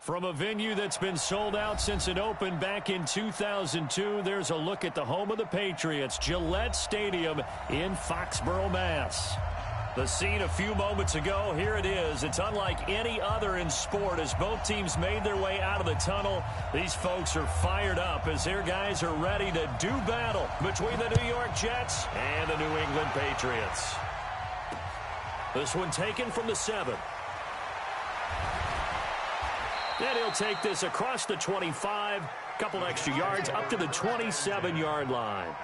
From a venue that's been sold out since it opened back in 2002, there's a look at the home of the Patriots, Gillette Stadium in Foxborough, Mass. The scene a few moments ago, here it is. It's unlike any other in sport as both teams made their way out of the tunnel. These folks are fired up as their guys are ready to do battle between the New York Jets and the New England Patriots. This one taken from the 7. And he'll take this across the 25, couple extra yards up to the 27-yard line.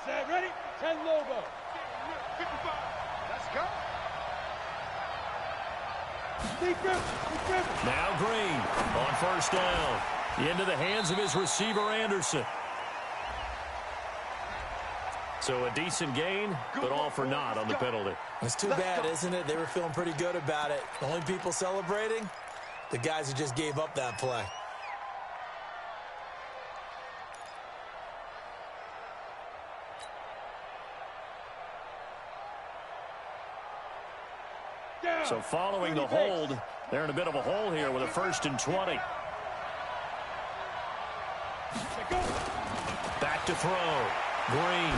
Set, ready? 10 Lobo. 55. Let's go. Now Green on first down. Into the hands of his receiver, Anderson. So a decent gain, but all for naught on the penalty. It's too bad, isn't it? They were feeling pretty good about it. The only people celebrating, the guys who just gave up that play. So following the hold, they're in a bit of a hole here with a 1st and 20. Back to throw. Green.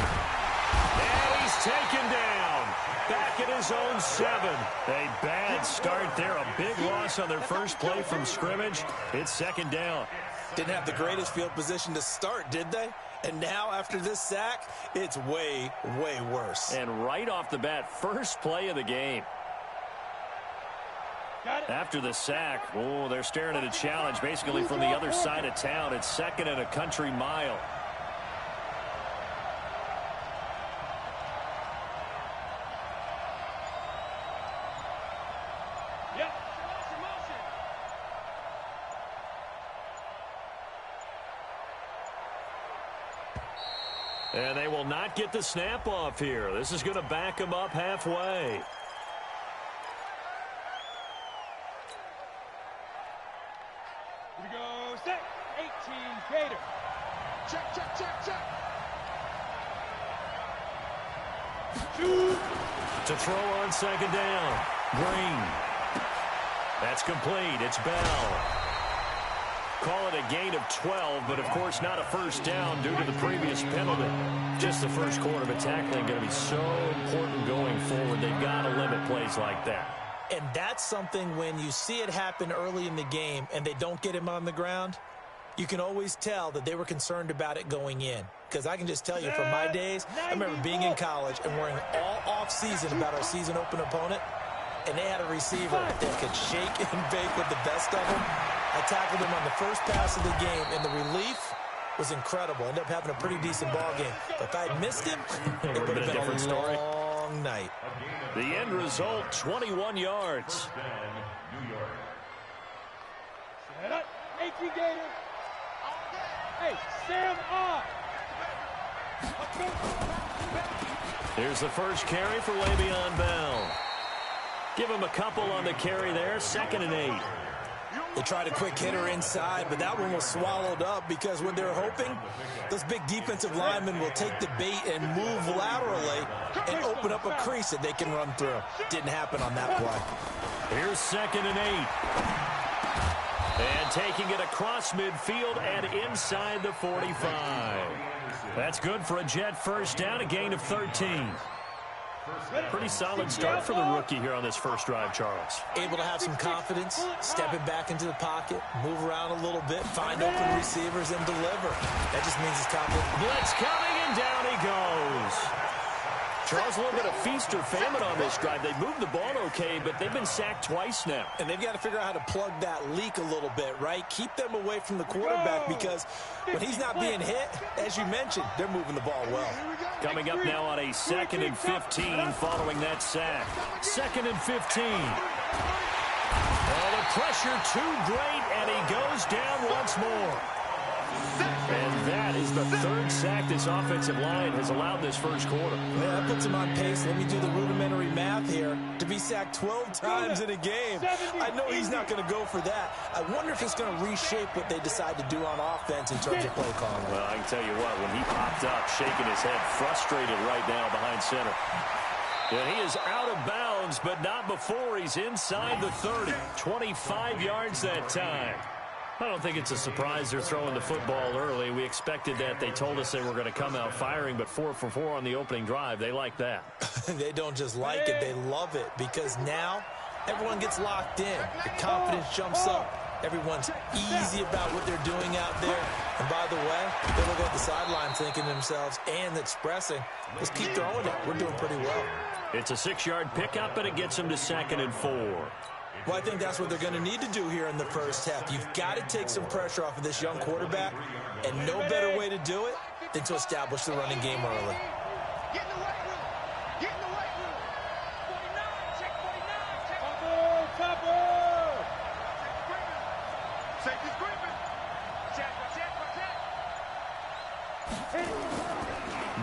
And he's taken down. Back at his own 7. A bad start there. A big loss on their first play from scrimmage. It's 2nd down. Didn't have the greatest field position to start, did they? And now after this sack, it's way, way worse. And right off the bat, first play of the game. After the sack, oh, they're staring at a challenge basically from the other side of town. It's 2nd and a country mile. And they will not get the snap off here. This is going to back them up halfway. Here we go, set, 18 Gator. Check, check, check, check. Shoot. To throw on 2nd down. Green. That's complete. It's Bell. Call it a gain of 12, but of course not a first down due to the previous penalty. Just the first quarter, but tackling going to be so important going forward. They've got to limit plays like that. And that's something when you see it happen early in the game and they don't get him on the ground, you can always tell that they were concerned about it going in. Because I can just tell you from my days, I remember being in college and worrying all off-season about our season open opponent, and they had a receiver that could shake and bake with the best of them. I tackled him on the first pass of the game, and the relief was incredible. Ended up having a pretty decent ball game. But if I had missed him, it would have been a different story. Long night. The end result, 21 yards. Set up, 18 Gator. Hey, Sam off. Here's the first carry for Le'Veon Bell. Give him a couple on the carry there, 2nd and 8. They tried a quick hitter inside, but that one was swallowed up because what they're hoping, those big defensive linemen will take the bait and move laterally and open up a crease that they can run through. Didn't happen on that play. Here's 2nd and 8. And taking it across midfield and inside the 45. That's good for a Jet first down, a gain of 13. Pretty solid start for the rookie here on this first drive, Charles. Able to have some confidence, stepping back into the pocket, move around a little bit, find open receivers, and deliver. That just means he's confident. Blitz coming, and down he goes. Charles, a little bit of feast or famine on this drive. They moved the ball okay, but they've been sacked twice now. And they've got to figure out how to plug that leak a little bit, right? Keep them away from the quarterback because when he's not being hit, as you mentioned, they're moving the ball well. Coming up now on a 2nd and 15 following that sack. 2nd and 15. Oh, the pressure too great, and he goes down once more. And that is the third sack this offensive line has allowed this first quarter. Yeah, that puts him on pace. Let me do the rudimentary math here. To be sacked 12 times in a game, I know he's not going to go for that. I wonder if it's going to reshape what they decide to do on offense in terms of play calling. Well, I can tell you what, when he popped up, shaking his head, frustrated right now behind center. And he is out of bounds, but not before he's inside the 30. 25 yards that time. I don't think it's a surprise they're throwing the football early. We expected that. They told us they were going to come out firing, but 4 for 4 on the opening drive. They like that. They don't just like it, they love it, because now everyone gets locked in. The confidence jumps up. Everyone's easy about what they're doing out there. And by the way, they're looking at the sideline thinking to themselves and expressing, let's keep throwing it. We're doing pretty well. It's a 6-yard pickup, and it gets them to 2nd and 4. Well, I think that's what they're going to need to do here in the first half. You've got to take some pressure off of this young quarterback, and no better way to do it than to establish the running game early. Get in the weight room. Get in the weight room. 49, check 49, check. Topper. Safety's gripping. Check. Hit it.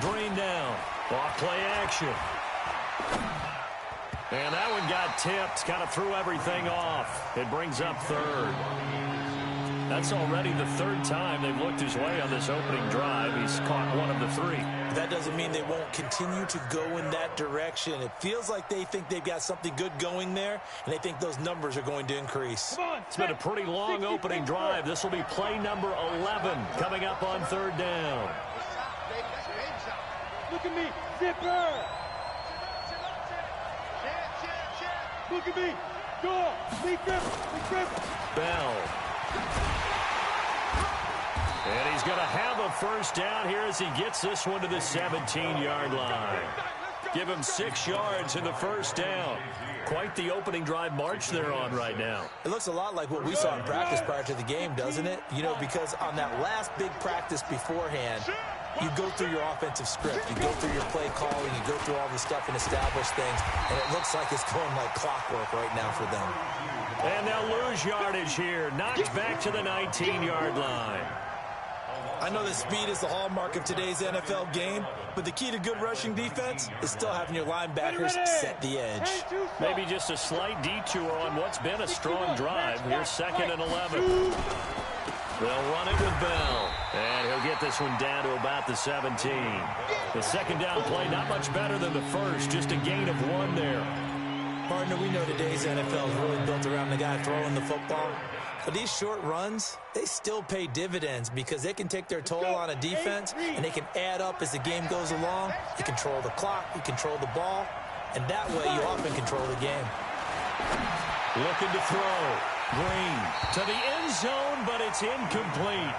Green down. Off play action. And that one got tipped, kind of threw everything off. It brings up 3rd. That's already the 3rd time they've looked his way on this opening drive. He's caught 1 of the 3. That doesn't mean they won't continue to go in that direction. It feels like they think they've got something good going there, and they think those numbers are going to increase. It's been a pretty long opening drive. This will be play number 11 coming up on 3rd down. Look at me. Zipper. Look at me. Go. Lee Griffin. Bell. And he's going to have a first down here as he gets this one to the 17-yard line. Give him 6 yards in the first down. Quite the opening drive march they're on right now. It looks a lot like what we saw in practice prior to the game, doesn't it? You know, because on that last big practice beforehand, you go through your offensive script, you go through your play calling, you go through all the stuff and establish things, and it looks like it's going like clockwork right now for them. And they'll lose yardage here. Knocked back to the 19-yard line. I know that speed is the hallmark of today's NFL game, but the key to good rushing defense is still having your linebackers set the edge. Maybe just a slight detour on what's been a strong drive. Here's 2nd and 11. They'll run it with Bell, and he'll get this one down to about the 17. The second down play, not much better than the first, just a gain of 1 there. Partner, we know today's NFL is really built around the guy throwing the football. But these short runs, they still pay dividends because they can take their toll on a defense, and they can add up as the game goes along. You control the clock, you control the ball, and that way you often control the game. Looking to throw. Green to the end zone, but it's incomplete.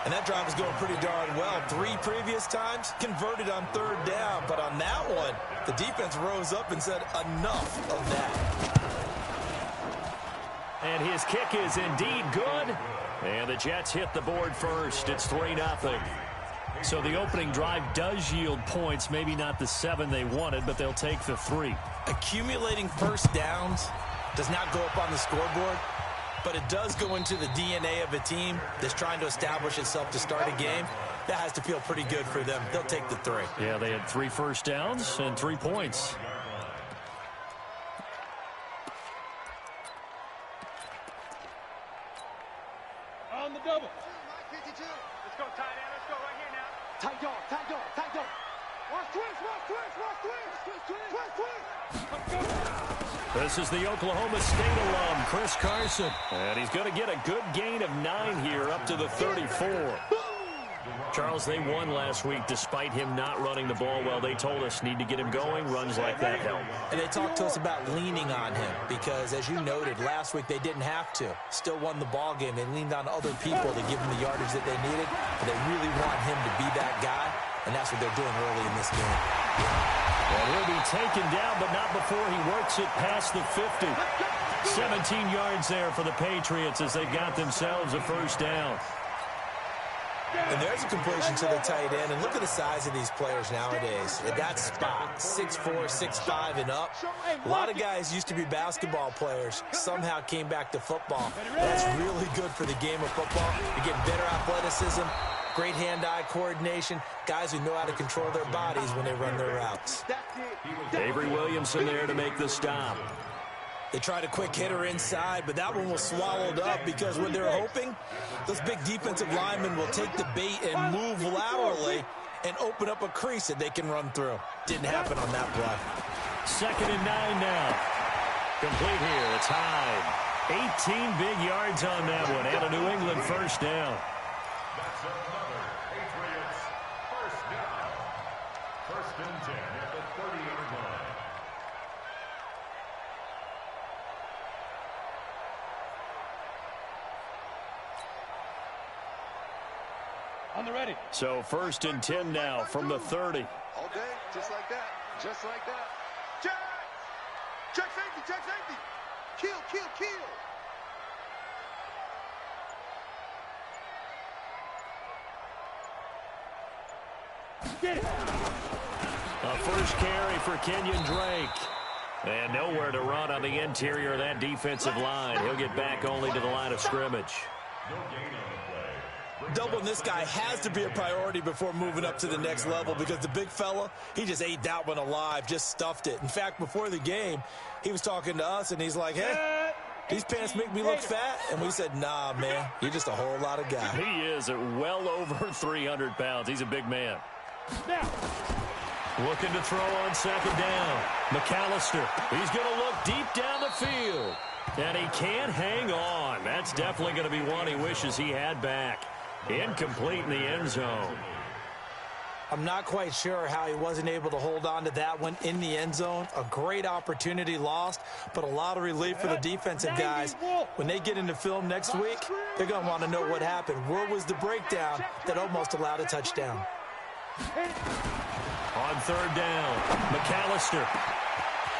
And that drive is going pretty darn well. 3 previous times converted on 3rd down, but on that one, the defense rose up and said enough of that. And his kick is indeed good. And the Jets hit the board first. It's 3-0. So the opening drive does yield points. Maybe not the 7 they wanted, but they'll take the 3. Accumulating first downs does not go up on the scoreboard, but it does go into the DNA of a team that's trying to establish itself to start a game. That has to feel pretty good for them. They'll take the 3. Yeah, they had 3 first downs and 3 points. On the double. 52. Let's go tight end. Let's go right here now. Tight dog. Watch twist. This is the Oklahoma State alum, Chris Carson. And he's going to get a good gain of 9 here up to the 34. Charles, they won last week despite him not running the ball well. They told us need to get him going. Runs like that help. And they talked to us about leaning on him because, as you noted, last week they didn't have to. Still won the ball game. They leaned on other people to give them the yardage that they needed. But they really want him to be that guy, and that's what they're doing early in this game. And he'll be taken down, but not before he works it past the 50. 17 yards there for the Patriots as they got themselves a first down. And there's a completion to the tight end. And look at the size of these players nowadays. At that spot, 6'4", 6'5", and up. A lot of guys used to be basketball players, somehow came back to football. That's really good for the game of football. You get better athleticism, great hand-eye coordination, guys who know how to control their bodies when they run their routes. Avery Williamson there to make the stop. They tried a quick hitter inside, but that one was swallowed up because what they're hoping, those big defensive linemen will take the bait and move laterally and open up a crease that they can run through. Didn't happen on that play. 2nd and 9 now. Complete here. It's Hyde. 18 big yards on that one, and a New England first down. That's another Patriots first down. 1st and 10 at the 30-yard line. On the ready. So 1st and 10 now from the 30. All day, just like that. Just like that. Jack! Check safety, check safety. Kill, kill, kill. Get it. A first carry for Kenyon Drake. And nowhere to run on the interior of that defensive line. He'll get back only to the line of scrimmage. No gain on the play. Doubling this guy has to be a priority before moving up to the next level because the big fella, he just ate that one alive, just stuffed it. In fact, before the game, he was talking to us, and he's like, hey, these pants make me look fat. And we said, nah, man, you're just a whole lot of guy. He is at well over 300 pounds. He's a big man. Now. Looking to throw on 2nd down. McAllister, he's going to look deep down the field. And he can't hang on. That's definitely going to be one he wishes he had back. Incomplete in the end zone. I'm not quite sure how he wasn't able to hold on to that one in the end zone. A great opportunity lost, but a lot of relief for the defensive guys. When they get into film next week, they're going to want to know what happened. Where was the breakdown that almost allowed a touchdown? On 3rd down, McAllister.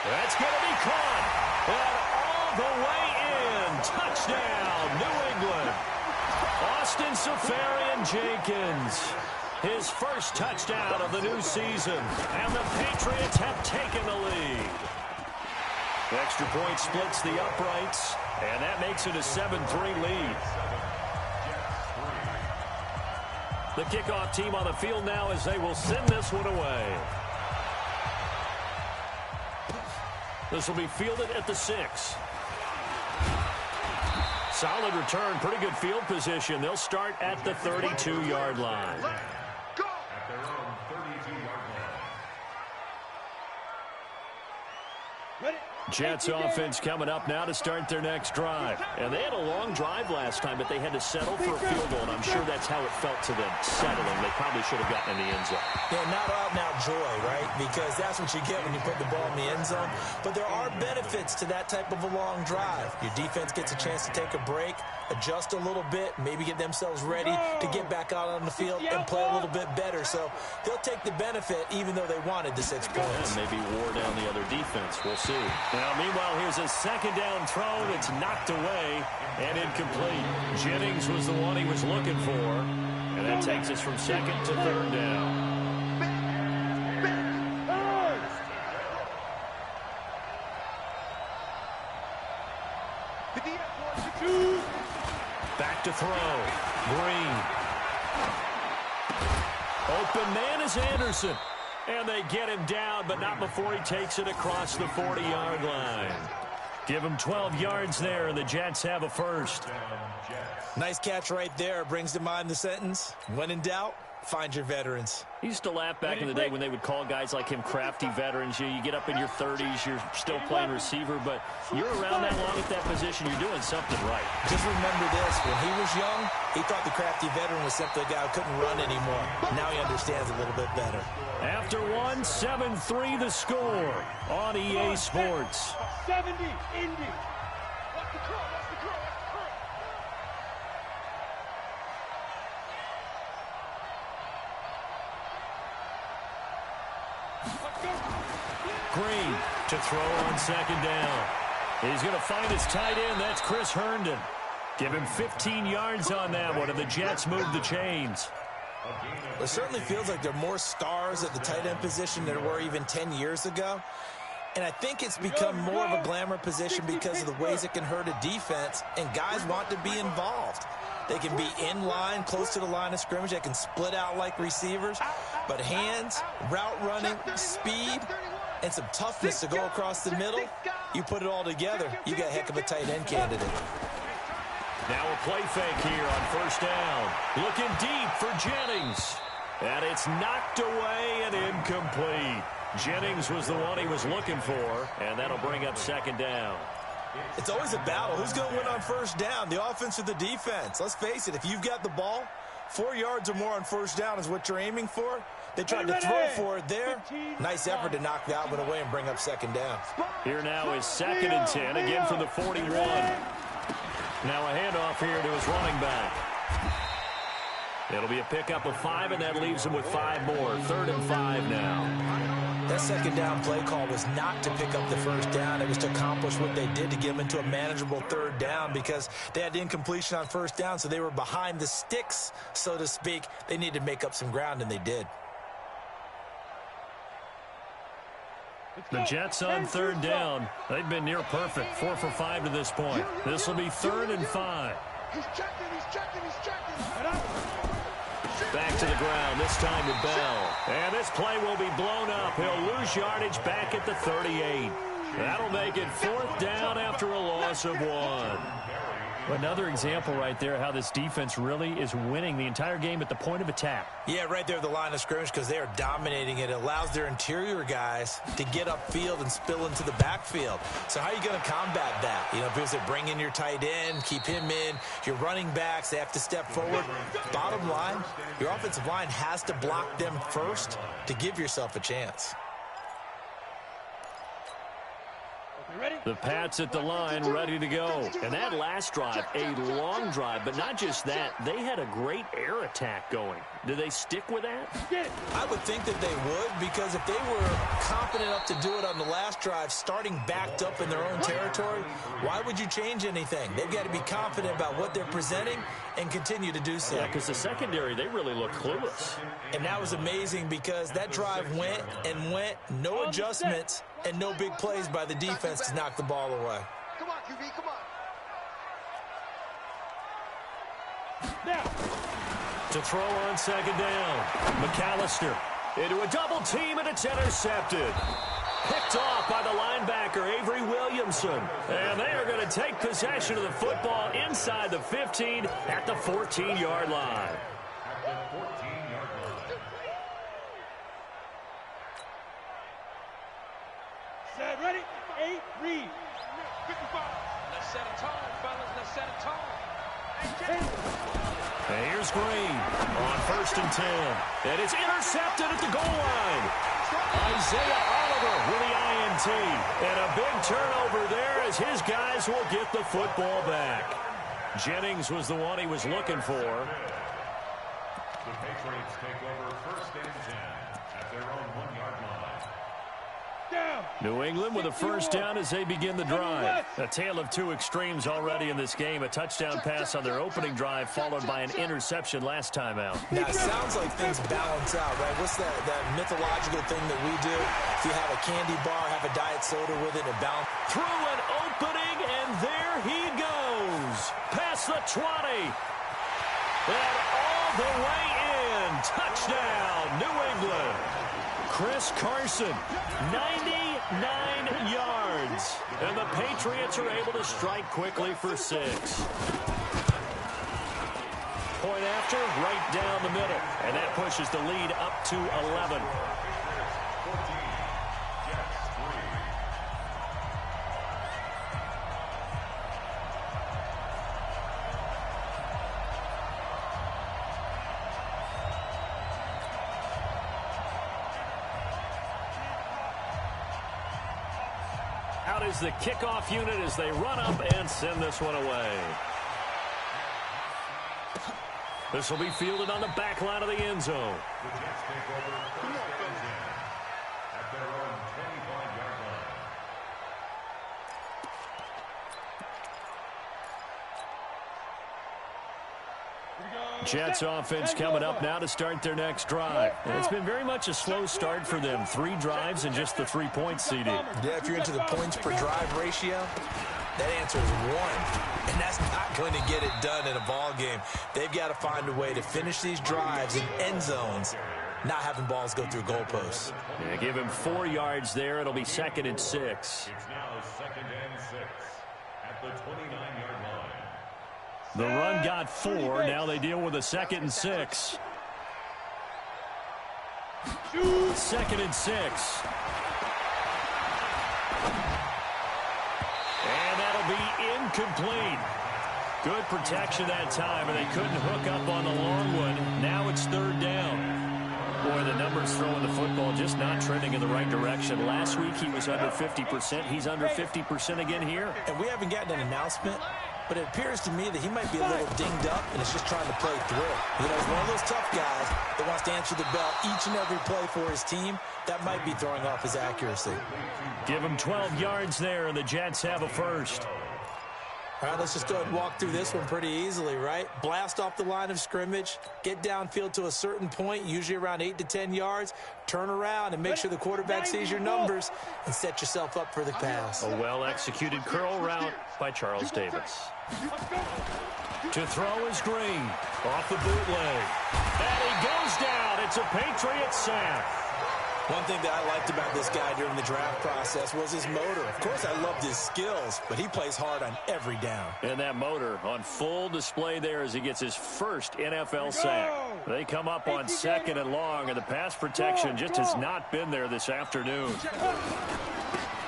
That's going to be caught. And all the way in. Touchdown, New England. Austin Seferian-Jenkins. His first touchdown of the new season. And the Patriots have taken the lead. Extra point splits the uprights. And that makes it a 7-3 lead. The kickoff team on the field now as they will send this one away. This will be fielded at the 6. Solid return, pretty good field position. They'll start at the 32-yard line. Go! At their own 32-yard line. Ready. Jets offense coming up now to start their next drive. And they had a long drive last time, but they had to settle for a field goal, and I'm sure that's how it felt to them, settling. They probably should have gotten in the end zone. Yeah, not out-and-out joy, right? Because that's what you get when you put the ball in the end zone. But there are benefits to that type of a long drive. Your defense gets a chance to take a break, adjust a little bit, maybe get themselves ready to get back out on the field and play a little bit better. So they'll take the benefit even though they wanted the 6 points. And maybe wore down the other defense. We'll see. Now, meanwhile, here's a 2nd down throw that's knocked away and incomplete. Jennings was the one he was looking for. And that takes us from 2nd to 3rd down. Back to throw. Green. Open man is Anderson. And they get him down, but not before he takes it across the 40-yard line. Give him 12 yards there, and the Jets have a first. Nice catch right there. Brings to mind the sentence, when in doubt, find your veterans. He used to laugh back in the day when they would call guys like him crafty veterans. You get up in your 30s, you're still playing receiver, but you're around that long at that position, you're doing something right. Just remember this, when he was young, he thought the crafty veteran was simply a guy who couldn't run anymore. Now he understands a little bit better. After one, 7-3 the score on EA Sports. 70, Indy. What's the curl? What's the curl? What's the curl? Green to throw on 2nd down. He's going to find his tight end. That's Chris Herndon. Give him 15 yards on that one, and the Jets move the chains. It certainly feels like there are more stars at the tight end position than there were even 10 years ago. And I think it's become more of a glamour position because of the ways it can hurt a defense, and guys want to be involved. They can be in line, close to the line of scrimmage. They can split out like receivers. But hands, route running, speed, and some toughness to go across the middle, you put it all together, you got a heck of a tight end candidate. Now a play fake here on first down. Looking deep for Jennings. And it's knocked away and incomplete. Jennings was the one he was looking for, and that'll bring up second down. It's always a battle. Who's going to win on first down, the offense or the defense? Let's face it, if you've got the ball, 4 yards or more on first down is what you're aiming for. They tried to throw for it there. Nice effort to knock that one away and bring up second down. Here now is 2nd and 10, again from the 41. Now a handoff here to his running back. It'll be a pickup of 5, and that leaves him with 5 more. 3rd and 5 now. That second down play call was not to pick up the first down. It was to accomplish what they did, to get them into a manageable 3rd down, because they had incompletion on first down, so they were behind the sticks, so to speak. They needed to make up some ground, and they did. The Jets on 3rd down. They've been near perfect, 4 for 5 to this point. This will be 3rd and 5. He's checking. Back to the ground, this time to Bell. And this play will be blown up. He'll lose yardage back at the 38. That'll make it 4th down after a loss of 1. Another example right there how this defense really is winning the entire game at the point of attack. Yeah, right there at the line of scrimmage, because they are dominating it. It allows their interior guys to get upfield and spill into the backfield. So how are you going to combat that? You know, because they bring in your tight end, keep him in, your running backs, they have to step forward. Bottom line, your offensive line has to block them first to give yourself a chance. The Pats at the line, ready to go. And that last drive, a long drive, but not just that. They had a great air attack going. Do they stick with that? I would think that they would, because if they were confident enough to do it on the last drive, starting backed up in their own territory, why would you change anything? They've got to be confident about what they're presenting and continue to do so. Yeah, because the secondary, they really look clueless. And that was amazing, because that drive went and went, no adjustments, and no big plays by the defense to knock the ball away. Come on, QB, come on. Now. To throw on 2nd down, McAllister into a double team, and it's intercepted. Picked off by the linebacker, Avery Williamson. And they are going to take possession of the football inside the 15 at the 14-yard line. Set, ready, 8, read. 55. Let's set a tone, fellas. Let's set a tone. And here's Green on 1st and 10. And it's intercepted at the goal line. Isaiah Oliver with the INT. And a big turnover there as his guys will get the football back. Jennings was the one he was looking for. The Patriots take over 1st and 10 at their own 1-yard line. Down. New England with a 1st down as they begin the drive. A tale of 2 extremes already in this game. A touchdown pass on their opening drive, followed by an interception last time out. Now, it sounds like things balance out, right? What's that mythological thing that we do? If you have a candy bar, have a diet soda with it, and balance. Through an opening, and there he goes. Past the 20. And all the way in. Touchdown, New England. Chris Carson, 99 yards. And the Patriots are able to strike quickly for 6. Point after, right down the middle. And that pushes the lead up to 11. Out is the kickoff unit as they run up and send this one away. This will be fielded on the back line of the end zone. The Jets take over 1st and 10 at their own 25-yard line. Here we go. Jets offense coming up now to start their next drive. And it's been very much a slow start for them. 3 drives and just the 3-point CD. Yeah, if you're into the points per drive ratio, that answer is 1. And that's not going to get it done in a ball game. They've got to find a way to finish these drives in end zones, not having balls go through goalposts. Yeah, give him 4 yards there. It'll be 2nd and 6. It's now 2nd and 6 at the 29-yard line. The run got 4. Now they deal with a 2nd and 6. 2nd and 6. And that'll be incomplete. Good protection that time, and they couldn't hook up on the long one. Now it's 3rd down. Boy, the numbers throwing the football just not trending in the right direction. Last week he was under 50%. He's under 50% again here. And we haven't gotten an announcement, but it appears to me that he might be a little dinged up and is just trying to play through. You know, he's one of those tough guys that wants to answer the bell each and every play for his team. That might be throwing off his accuracy. Give him 12 yards there, and the Jets have a first. All right, let's just go ahead and walk through this one pretty easily, right? Blast off the line of scrimmage, get downfield to a certain point, usually around 8 to 10 yards, turn around and make sure the quarterback sees your numbers and set yourself up for the pass. A well-executed curl route by Charles Davis. To throw is Green. Off the bootleg. And he goes down. It's a Patriot sack. One thing that I liked about this guy during the draft process was his motor. Of course, I loved his skills, but he plays hard on every down. And that motor on full display there as he gets his first NFL sack. They come up on 2nd and long, and the pass protection just has not been there this afternoon.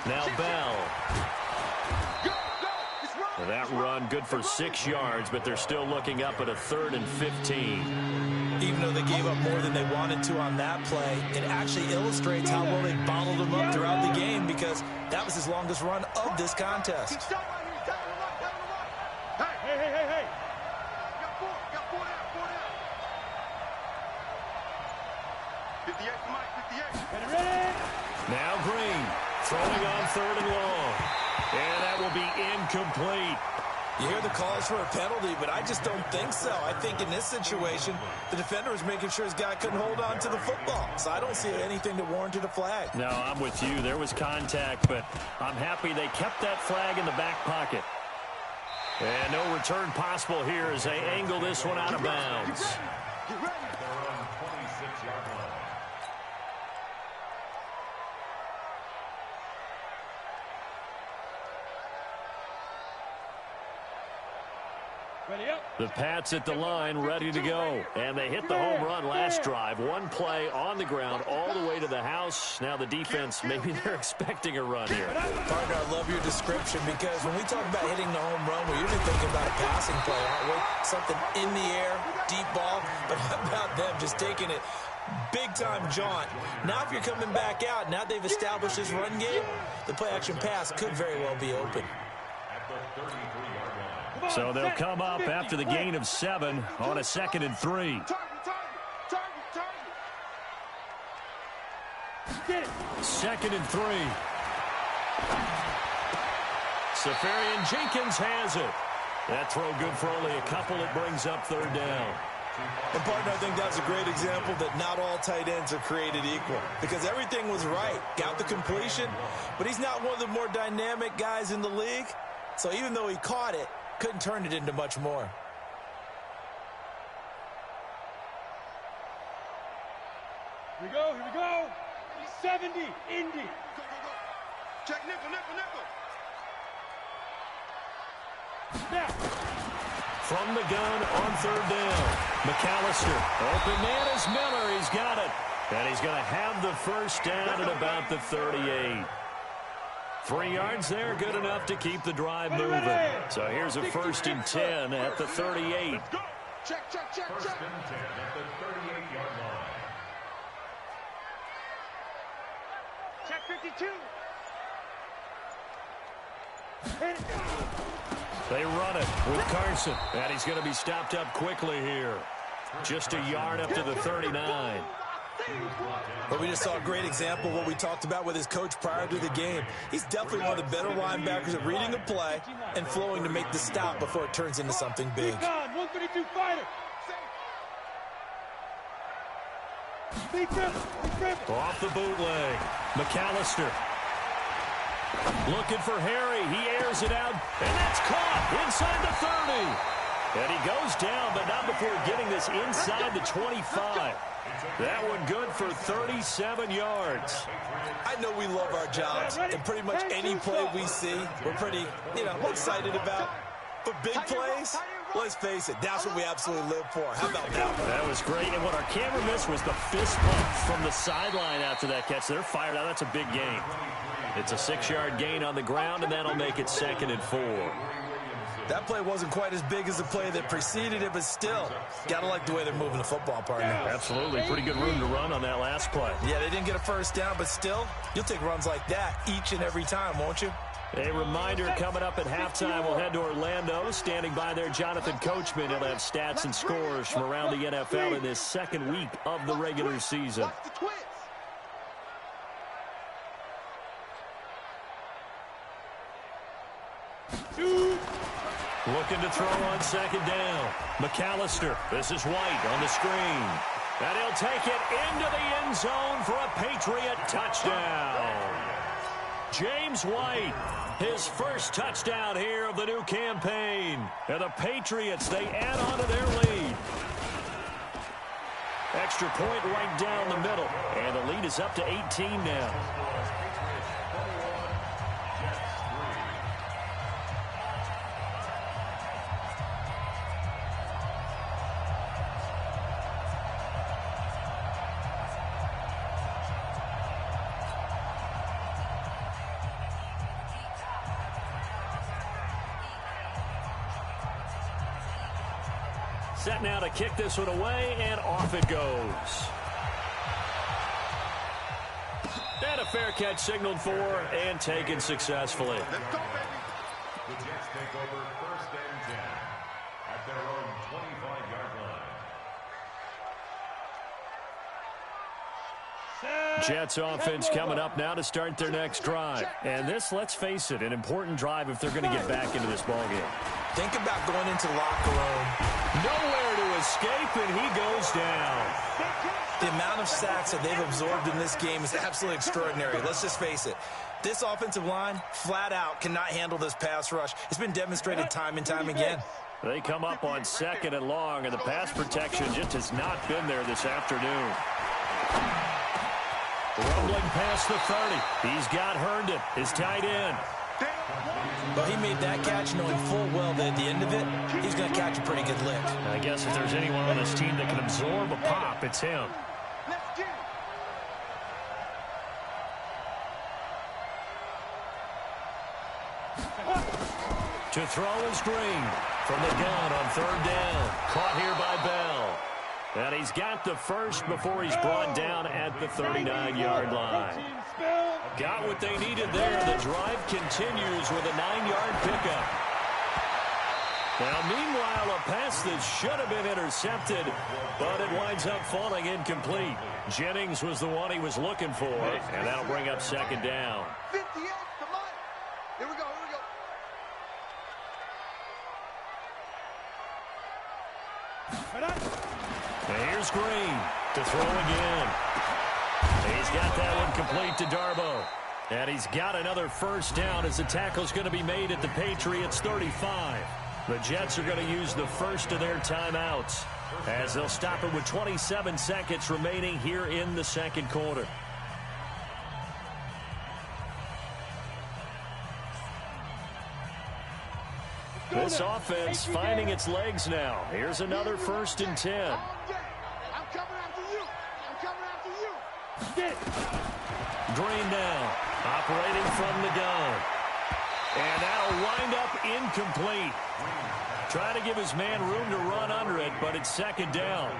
Now Bell. That run good for 6 yards, but they're still looking up at a 3rd and 15. Even though they gave up more than they wanted to on that play, it actually illustrates how well they bottled him up throughout the game because that was his longest run of this contest. Hey. Got four down. 58, Mike, 58. Now Green throwing on 3rd and long. And that will be incomplete. You hear the calls for a penalty, but I just don't think so. I think in this situation, the defender was making sure his guy couldn't hold on to the football. So I don't see anything that warranted a flag. No, I'm with you. There was contact, but I'm happy they kept that flag in the back pocket. And no return possible here as they angle this one out of bounds. They're on 26-yard line. Ready up. The Pats at the line, ready to go. And they hit the home run last drive. One play on the ground all the way to the house. Now the defense, maybe they're expecting a run here. Partner, I love your description because when we talk about hitting the home run, we're usually thinking about a passing play, aren't we? Something in the air, deep ball. But how about them just taking it big-time jaunt? Now if you're coming back out, now they've established this run game, the play-action pass could very well be open. At the 33-yard line. So they'll come up after the gain of 7 on a 2nd and 3. Get it. 2nd and 3. Safarian Jenkins has it. That throw good for only a couple. It brings up 3rd down. And partner, I think that's a great example that not all tight ends are created equal because everything was right. Got the completion, but he's not one of the more dynamic guys in the league. So even though he caught it, couldn't turn it into much more. Here we go. 70, Indy. Go. Check nickel. Now. From the gun on 3rd down. McAllister. Open man is Miller. He's got it. And he's going to have the first down at about the 38. 3 yards there, good enough to keep the drive moving. So here's a 1st and 10 at the 38. Check. 1st and 10 at the 38-yard line. Check 52. They run it with Carson. And he's going to be stopped up quickly here. Just a yard up to the 39. But we just saw a great example of what we talked about with his coach prior to the game. He's definitely one of the better linebackers at reading a play and flowing to make the stop before it turns into something big. 132 fighter. Off the bootleg. McAllister. Looking for Harry. He airs it out, and that's caught inside the 30. And he goes down, but not before getting this inside the 25. That one good for 37 yards. I know we love our jobs, and pretty much any play we see, we're pretty, excited about. But big plays, let's face it, that's what we absolutely live for. How about that one? That was great, and what our camera missed was the fist pump from the sideline after that catch. They're fired out. That's a big gain. It's a 6-yard gain on the ground, and that'll make it 2nd and 4. That play wasn't quite as big as the play that preceded it, but still, gotta like the way they're moving the football, partner. Absolutely. Pretty good room to run on that last play. Yeah, they didn't get a first down, but still, you'll take runs like that each and every time, won't you? A reminder coming up at halftime, we'll head to Orlando. Standing by there, Jonathan Coachman. He'll have stats and scores from around the NFL in this second week of the regular season. Looking to throw on 2nd down. McAllister. This is White on the screen. And he'll take it into the end zone for a Patriot touchdown. James White, his first touchdown here of the new campaign. And the Patriots, they add on to their lead. Extra point right down the middle. And the lead is up to 18 now. Set now to kick this one away, and off it goes. And a fair catch signaled for and taken successfully. The Jets take over 1st and 10 at their own 25-yard line. Jets offense coming up now to start their next drive. And this, let's face it, an important drive if they're going to get back into this ballgame. Think about going into the locker room. Nowhere to escape, and he goes down. The amount of sacks that they've absorbed in this game is absolutely extraordinary. Let's just face it. This offensive line, flat out, cannot handle this pass rush. It's been demonstrated time and time again. They come up on 2nd and long, and the pass protection just has not been there this afternoon. Rumbling past the 30. He's got Herndon, his tight end. Well, he made that catch knowing full well that at the end of it, he's going to catch a pretty good lick. I guess if there's anyone on this team that can absorb a pop, it's him. To throw is Green from the gun on 3rd down. Caught here by Bell. And he's got the first before he's brought down at the 39-yard line. Got what they needed there. The drive continues with a 9-yard pickup. Now, meanwhile, a pass that should have been intercepted, but it winds up falling incomplete. Jennings was the one he was looking for, and that'll bring up 2nd down. 58, come on. Here we go, And here's Green to throw again. He's got that one complete to Darboh. And he's got another first down as the tackle's going to be made at the Patriots' 35. The Jets are going to use the first of their timeouts as they'll stop it with 27 seconds remaining here in the 2nd quarter. This offense finding its legs now. Here's another 1st and 10. I'm coming after you. I'm coming after you. Green now, operating from the gun. And that'll wind up incomplete. Trying to give his man room to run under it, but it's 2nd down.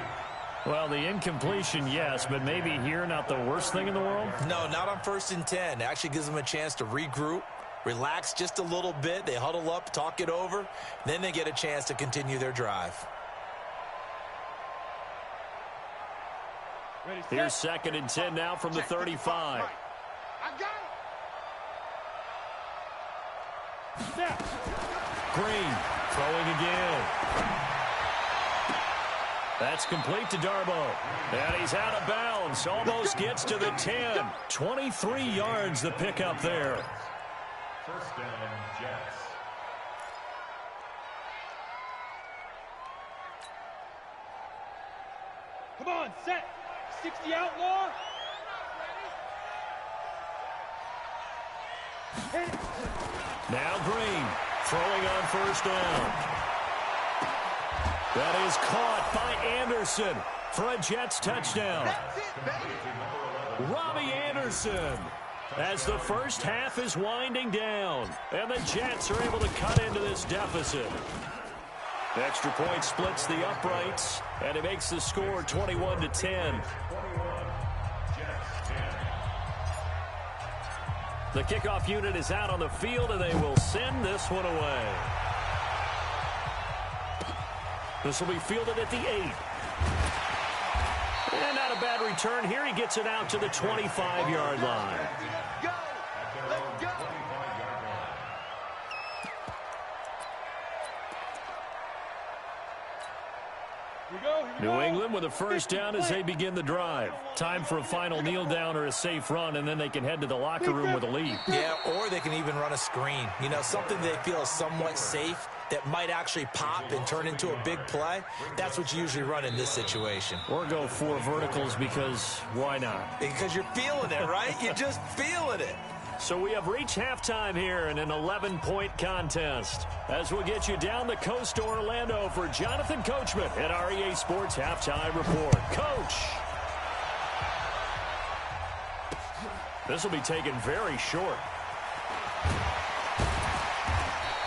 Well, the incompletion, yes, but maybe here not the worst thing in the world? No, not on 1st and 10. It actually gives them a chance to regroup, relax just a little bit. They huddle up, talk it over. Then they get a chance to continue their drive. Here's 2nd and 10 now from the 35. I got it. Green throwing again. That's complete to Darbo. And he's out of bounds. Almost gets to the 10. 23 yards the pickup there. First down, Jets. Come on, set. 60 outlaw. Hit it. Now Green throwing on first down. That is caught by Anderson for a Jets touchdown. Robbie Anderson, as the first half is winding down, and the Jets are able to cut into this deficit. The extra point splits the uprights, and it makes the score 21-10. The kickoff unit is out on the field, and they will send this one away. This will be fielded at the 8. And not a bad return here. He gets it out to the 25-yard line. Go! Let's go! New England with a first down as they begin the drive. Time for a final kneel down or a safe run, and then they can head to the locker room with a lead. Yeah, or they can even run a screen. You know, something they feel is somewhat safe that might actually pop and turn into a big play. That's what you usually run in this situation. Or go 4 verticals because why not? Because you're feeling it, right? You're just feeling it. So we have reached halftime here in an 11-point contest. As we'll get you down the coast to Orlando for Jonathan Coachman at our EA Sports Halftime Report. Coach! This will be taken very short.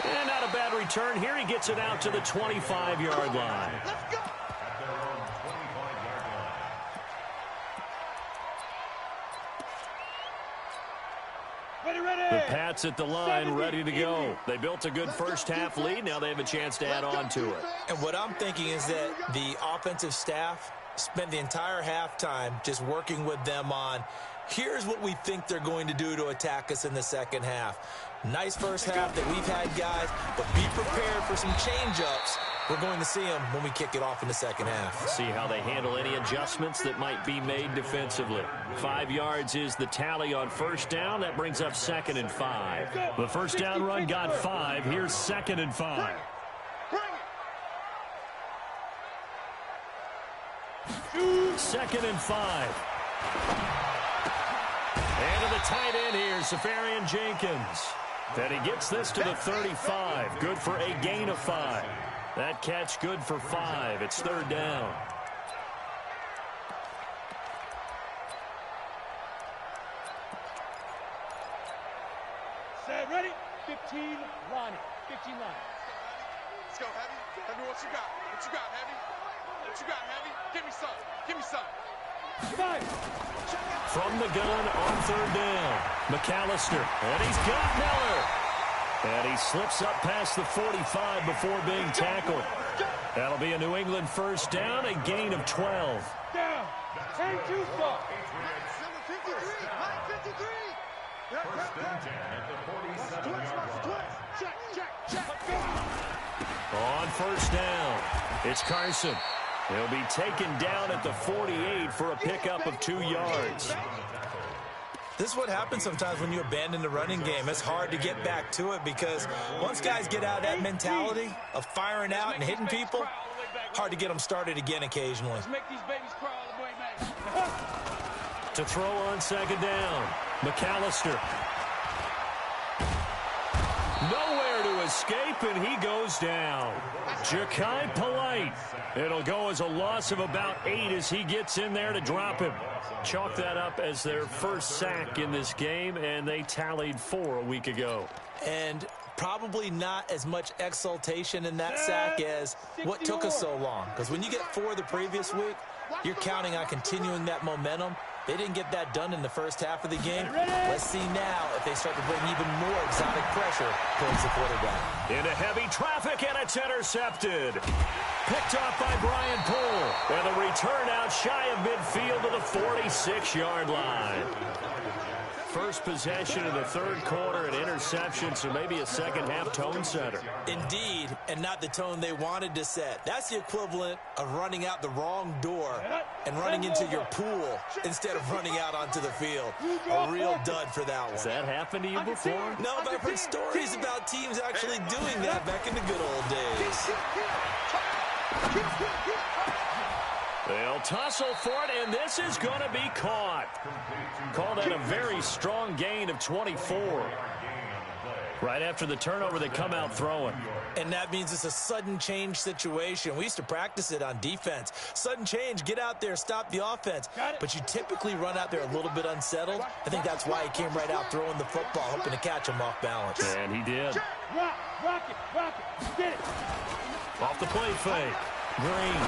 And not a bad return here. He gets it out to the 25-yard line. Let's go! The Pats at the line, ready to go. They built a good first-half lead. Now they have a chance to add on to it. And what I'm thinking is that the offensive staff spent the entire halftime just working with them on, here's what we think they're going to do to attack us in the second half. Nice first half that we've had, guys, but be prepared for some change-ups. We're going to see them when we kick it off in the second half. See how they handle any adjustments that might be made defensively. 5 yards is the tally on first down. That brings up 2nd and 5. The first down run got 5. Here's 2nd and 5. Second and 5. And to the tight end here, Safarian Jenkins. And he gets this to the 35. Good for a gain of 5. That catch good for 5. It's 3rd down. Set, ready? 15, line it. 15 line. Let's go, Heavy. Heavy, what you got? What you got, Heavy? What you got, Heavy? Give me some. Give me some. Five. From the gun on 3rd down. McAllister. And he's got Miller. And he slips up past the 45 before being tackled. That'll be a New England first down, a gain of 12. Down. 10 too far. Number 53. Line 53. First and 10 at the 47-yard line. Check. On first down, it's Carson. He'll be taken down at the 48 for a pickup of 2 yards. This is what happens sometimes when you abandon the running game. It's hard to get back to it because once guys get out of that mentality of firing out and hitting people, hard to get them started again occasionally. Let's make these babies cry all the way back. To throw on 2nd down, McAllister. Nowhere to escape, and he goes down. Ja'Kai Polite. It'll go as a loss of about 8 as he gets in there to drop him. Chalk that up as their first sack in this game, and they tallied 4 a week ago. And probably not as much exultation in that sack as what took us so long. Because when you get 4 the previous week, you're counting on continuing that momentum. They didn't get that done in the first half of the game. Let's see now if they start to bring even more exotic pressure towards the quarterback. Into heavy traffic, and it's intercepted. Picked off by Brian Poole. And the return out shy of midfield to the 46-yard line. first possession of the third quarter, an interception, so maybe a second-half tone setter. Indeed, and not the tone they wanted to set. That's the equivalent of running out the wrong door and running into your pool instead of running out onto the field. A real dud for that one. Has that happened to you before? No, but I've heard stories about teams actually doing that back in the good old days. They'll tussle for it, and this is going to be caught. Call that a very strong gain of 24. Right after the turnover, they come out throwing. And that means it's a sudden change situation. We used to practice it on defense. Sudden change, get out there, stop the offense. But you typically run out there a little bit unsettled. I think that's why he came right out throwing the football, hoping to catch him off balance. And he did. Rock it, get it. Off the play fake. Green.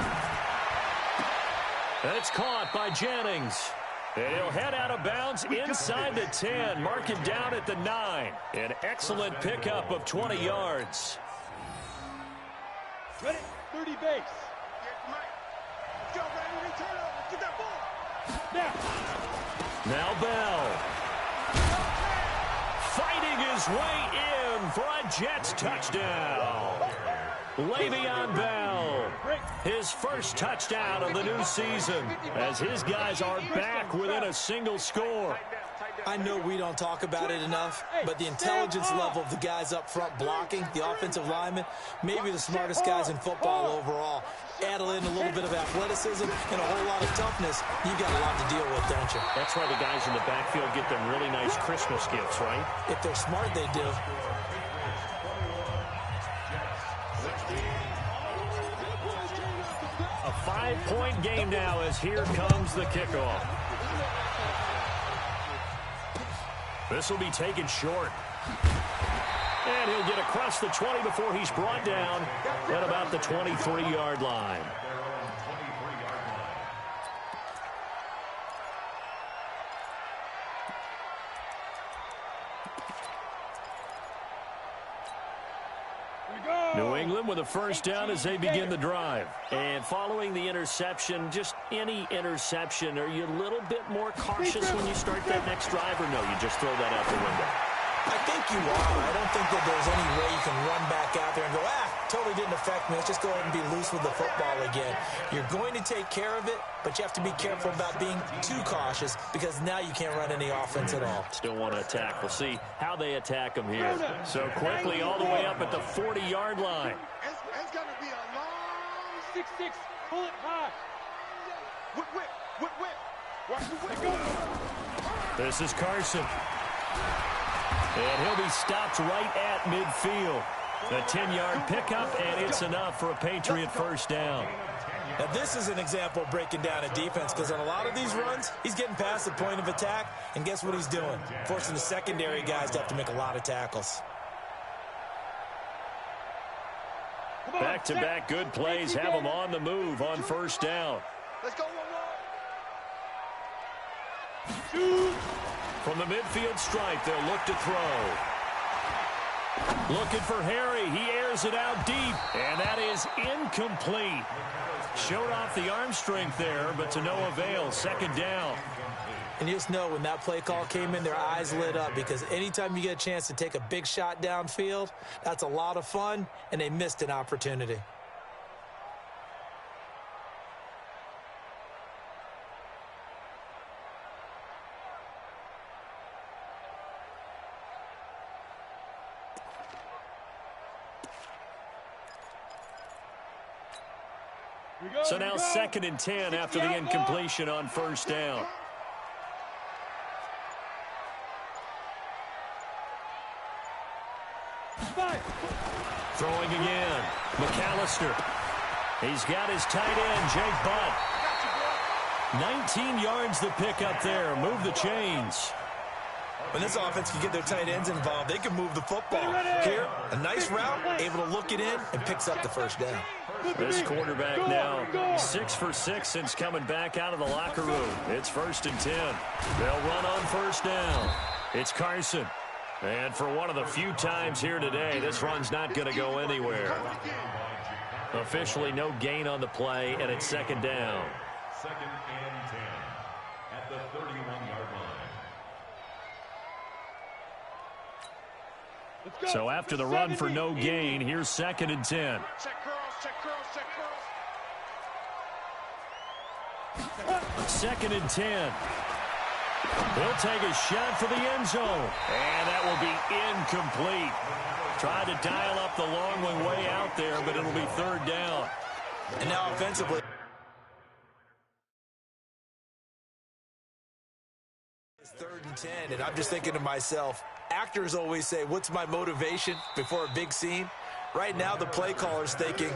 That's caught by Jennings. And he'll head out of bounds inside the 10. Mark him down at the 9. An excellent pickup of 20 yards. Ready, 30 base. Go, Randy, turn over. Get that ball. Now Bell. Fighting his way in for a Jets touchdown. Le'Veon Bell, his first touchdown of the new season, as his guys are back within a single score. I know we don't talk about it enough, but the intelligence level of the guys up front blocking, the offensive linemen, maybe the smartest guys in football overall. Add in a little bit of athleticism and a whole lot of toughness, you've got a lot to deal with, don't you? That's why the guys in the backfield get them really nice Christmas gifts, right? If they're smart, they do. A 5-point game now as here comes the kickoff. This will be taken short. And he'll get across the 20 before he's brought down at about the 23-yard line. New England with a first down as they begin the drive. And following the interception, just any interception, are you a little bit more cautious when you start that next drive, or no, you just throw that out the window? I think you are. I don't think that there's any way you can run back out there and go, totally didn't affect me. Let's just go ahead and be loose with the football again. You're going to take care of it, but you have to be careful about being too cautious because now you can't run any offense at all. Still want to attack. We'll see how they attack them here. So quickly all the way up at the 40-yard line. It's going to be a long 6-6. Pull it high. Whip. Watch the whip. Go. This is Carson. And he'll be stopped right at midfield. A 10-yard pickup, and it's enough for a Patriot first down. Now, this is an example of breaking down a defense because on a lot of these runs, he's getting past the point of attack, and guess what he's doing? Forcing the secondary guys to have to make a lot of tackles. Back-to-back good plays have them on the move on first down. Let's go, Shoot. From the midfield stripe, they'll look to throw. Looking for Harry. He airs it out deep, and that is incomplete. Showed off the arm strength there, but to no avail. Second down. And you just know when that play call came in, their eyes lit up because anytime you get a chance to take a big shot downfield, that's a lot of fun, and they missed an opportunity. So now 2nd and 10 after the incompletion on first down. Throwing again. McAllister. He's got his tight end, Jake Butt. 19 yards the pick up there. Move the chains. When this offense can get their tight ends involved, they can move the football. Here, a nice route, able to look it in, and picks up the first down. This quarterback now 6 for 6 since coming back out of the locker room. It's 1st and 10. They'll run on first down. It's Carson. And for one of the few times here today, this run's not going to go anywhere. Officially no gain on the play, and it's 2nd down. 2nd and 10 at the 31-yard line. So after the run for no gain, here's 2nd and 10. Check curls, check curls, check curls. 2nd and 10. He'll take a shot for the end zone. And that will be incomplete. Tried to dial up the long way out there, but it'll be 3rd down. And now offensively, it's 3rd and 10, and I'm just thinking to myself, actors always say, what's my motivation before a big scene? Right now, the play caller's thinking,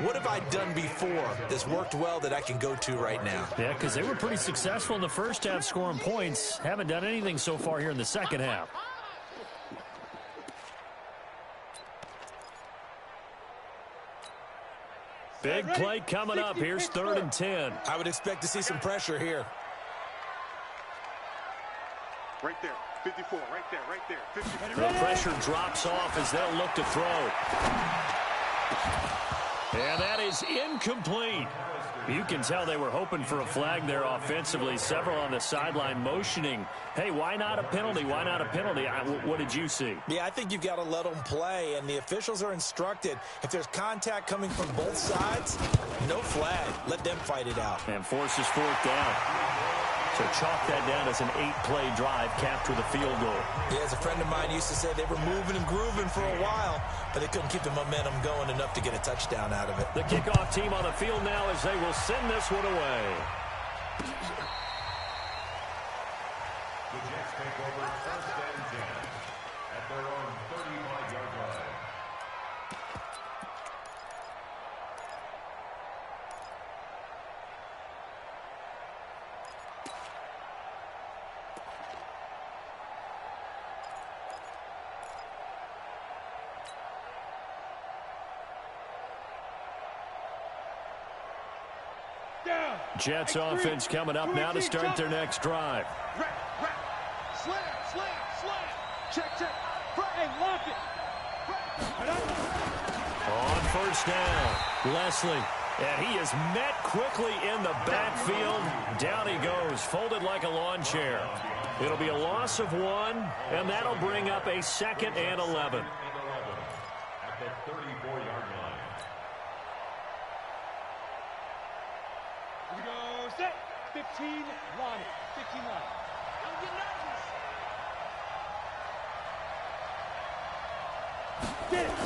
what have I done before that's worked well that I can go to right now? Yeah, because they were pretty successful in the first half scoring points. Haven't done anything so far here in the second half. Big play coming up. Here's 3rd and 10. I would expect to see some pressure here. Right there, 54, right there, right there. 54. The pressure drops off as they'll look to throw. And that is incomplete. You can tell they were hoping for a flag there offensively. Several on the sideline motioning, hey, why not a penalty? Why not a penalty? What did you see? Yeah, I think you've got to let them play, and the officials are instructed, if there's contact coming from both sides, no flag. Let them fight it out. And forces 4th down. So chalk that down as an 8-play drive capped with a field goal. Yeah, as a friend of mine used to say, they were moving and grooving for a while, but they couldn't keep the momentum going enough to get a touchdown out of it. The kickoff team on the field now as they will send this one away. The Jets take over 1st and 10 at their own 35-yard line. Jets offense coming up now to start their next drive. Slam, slam, slam. Check, check. Hey, lock it. On 1st down, Leslie. And he is met quickly in the backfield. Down he goes, folded like a lawn chair. It'll be a loss of 1, and that'll bring up a 2nd and 11. At the 34-yard line. Here we go, set. 15 line. 15 line. Don't get nervous.